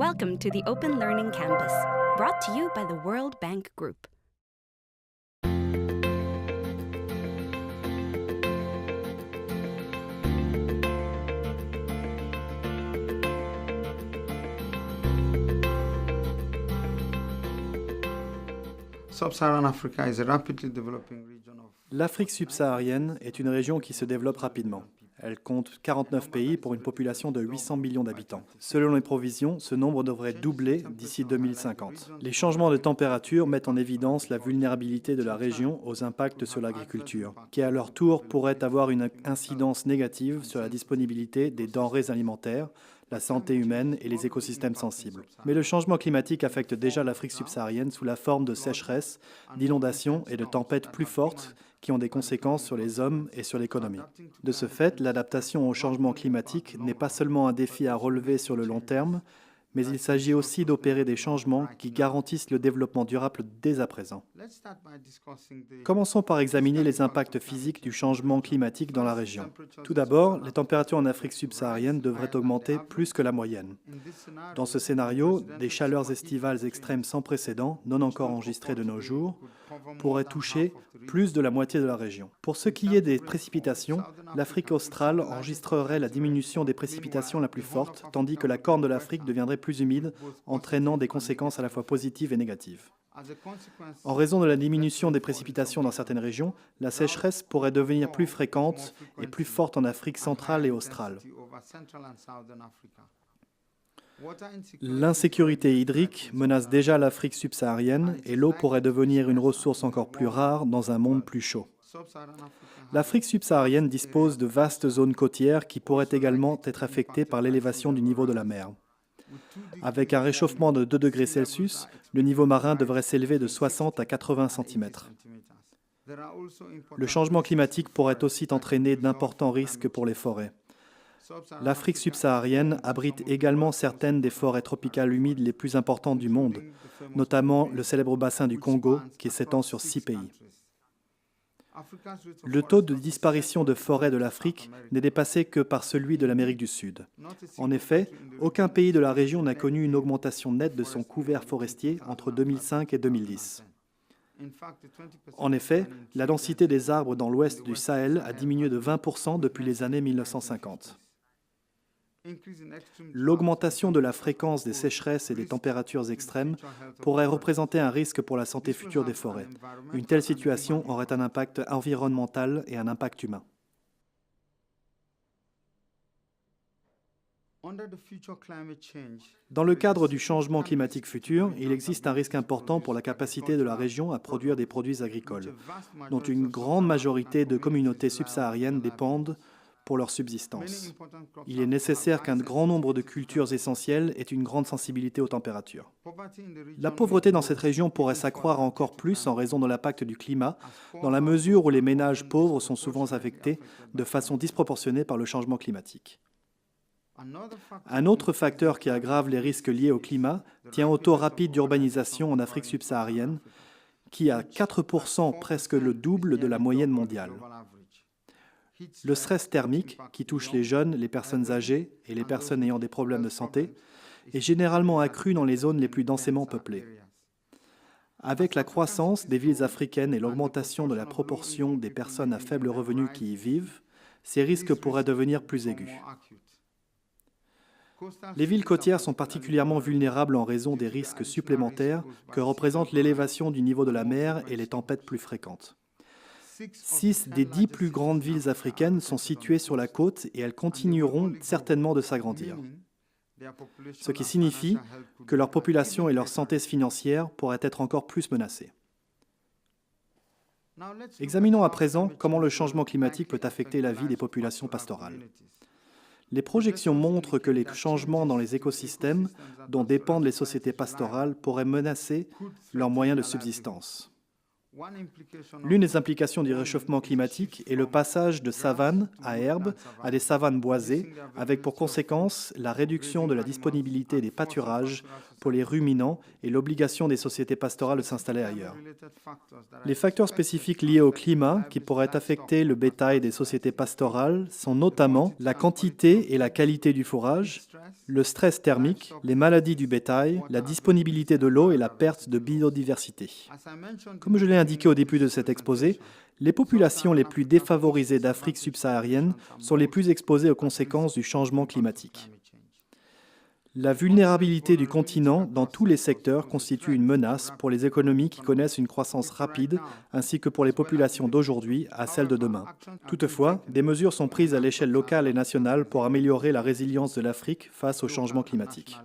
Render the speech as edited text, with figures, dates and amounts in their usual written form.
Welcome to the Open Learning Campus, brought to you by the World Bank Group. Sub-Saharan Africa is a rapidly developing region of... L'Afrique subsaharienne est une région qui se développe rapidement. Elle compte 49 pays pour une population de 800 millions d'habitants. Selon les provisions, ce nombre devrait doubler d'ici 2050. Les changements de température mettent en évidence la vulnérabilité de la région aux impacts sur l'agriculture, qui à leur tour pourrait avoir une incidence négative sur la disponibilité des denrées alimentaires, la santé humaine et les écosystèmes sensibles. Mais le changement climatique affecte déjà l'Afrique subsaharienne sous la forme de sécheresses, d'inondations et de tempêtes plus fortes qui ont des conséquences sur les hommes et sur l'économie. De ce fait, l'adaptation au changement climatique n'est pas seulement un défi à relever sur le long terme, mais il s'agit aussi d'opérer des changements qui garantissent le développement durable dès à présent. Commençons par examiner les impacts physiques du changement climatique dans la région. Tout d'abord, les températures en Afrique subsaharienne devraient augmenter plus que la moyenne. Dans ce scénario, des chaleurs estivales extrêmes sans précédent, non encore enregistrées de nos jours, pourraient toucher plus de la moitié de la région. Pour ce qui est des précipitations, l'Afrique australe enregistrerait la diminution des précipitations la plus forte, tandis que la Corne de l'Afrique deviendrait plus humide, entraînant des conséquences à la fois positives et négatives. En raison de la diminution des précipitations dans certaines régions, la sécheresse pourrait devenir plus fréquente et plus forte en Afrique centrale et australe. L'insécurité hydrique menace déjà l'Afrique subsaharienne et l'eau pourrait devenir une ressource encore plus rare dans un monde plus chaud. L'Afrique subsaharienne dispose de vastes zones côtières qui pourraient également être affectées par l'élévation du niveau de la mer. Avec un réchauffement de 2 degrés Celsius, le niveau marin devrait s'élever de 60 à 80 cm. Le changement climatique pourrait aussi entraîner d'importants risques pour les forêts. L'Afrique subsaharienne abrite également certaines des forêts tropicales humides les plus importantes du monde, notamment le célèbre bassin du Congo qui s'étend sur 6 pays. Le taux de disparition de forêts de l'Afrique n'est dépassé que par celui de l'Amérique du Sud. En effet, aucun pays de la région n'a connu une augmentation nette de son couvert forestier entre 2005 et 2010. En effet, la densité des arbres dans l'ouest du Sahel a diminué de 20% depuis les années 1950. L'augmentation de la fréquence des sécheresses et des températures extrêmes pourrait représenter un risque pour la santé future des forêts. Une telle situation aurait un impact environnemental et un impact humain. Dans le cadre du changement climatique futur, il existe un risque important pour la capacité de la région à produire des produits agricoles, dont une grande majorité de communautés subsahariennes dépendent pour leur subsistance. Il est nécessaire qu'un grand nombre de cultures essentielles aient une grande sensibilité aux températures. La pauvreté dans cette région pourrait s'accroître encore plus en raison de l'impact du climat, dans la mesure où les ménages pauvres sont souvent affectés de façon disproportionnée par le changement climatique. Un autre facteur qui aggrave les risques liés au climat tient au taux rapide d'urbanisation en Afrique subsaharienne, qui a 4%, presque le double de la moyenne mondiale. Le stress thermique, qui touche les jeunes, les personnes âgées et les personnes ayant des problèmes de santé, est généralement accru dans les zones les plus densément peuplées. Avec la croissance des villes africaines et l'augmentation de la proportion des personnes à faible revenu qui y vivent, ces risques pourraient devenir plus aigus. Les villes côtières sont particulièrement vulnérables en raison des risques supplémentaires que représentent l'élévation du niveau de la mer et les tempêtes plus fréquentes. 6 des 10 plus grandes villes africaines sont situées sur la côte et elles continueront certainement de s'agrandir. Ce qui signifie que leur population et leur santé financière pourraient être encore plus menacées. Examinons à présent comment le changement climatique peut affecter la vie des populations pastorales. Les projections montrent que les changements dans les écosystèmes dont dépendent les sociétés pastorales pourraient menacer leurs moyens de subsistance. L'une des implications du réchauffement climatique est le passage de savanes à herbes à des savanes boisées, avec pour conséquence la réduction de la disponibilité des pâturages pour les ruminants et l'obligation des sociétés pastorales de s'installer ailleurs. Les facteurs spécifiques liés au climat qui pourraient affecter le bétail des sociétés pastorales sont notamment la quantité et la qualité du fourrage, le stress thermique, les maladies du bétail, la disponibilité de l'eau et la perte de biodiversité. Comme je l'ai indiqué au début de cet exposé, les populations les plus défavorisées d'Afrique subsaharienne sont les plus exposées aux conséquences du changement climatique. La vulnérabilité du continent dans tous les secteurs constitue une menace pour les économies qui connaissent une croissance rapide, ainsi que pour les populations d'aujourd'hui à celles de demain. Toutefois, des mesures sont prises à l'échelle locale et nationale pour améliorer la résilience de l'Afrique face au changement climatique.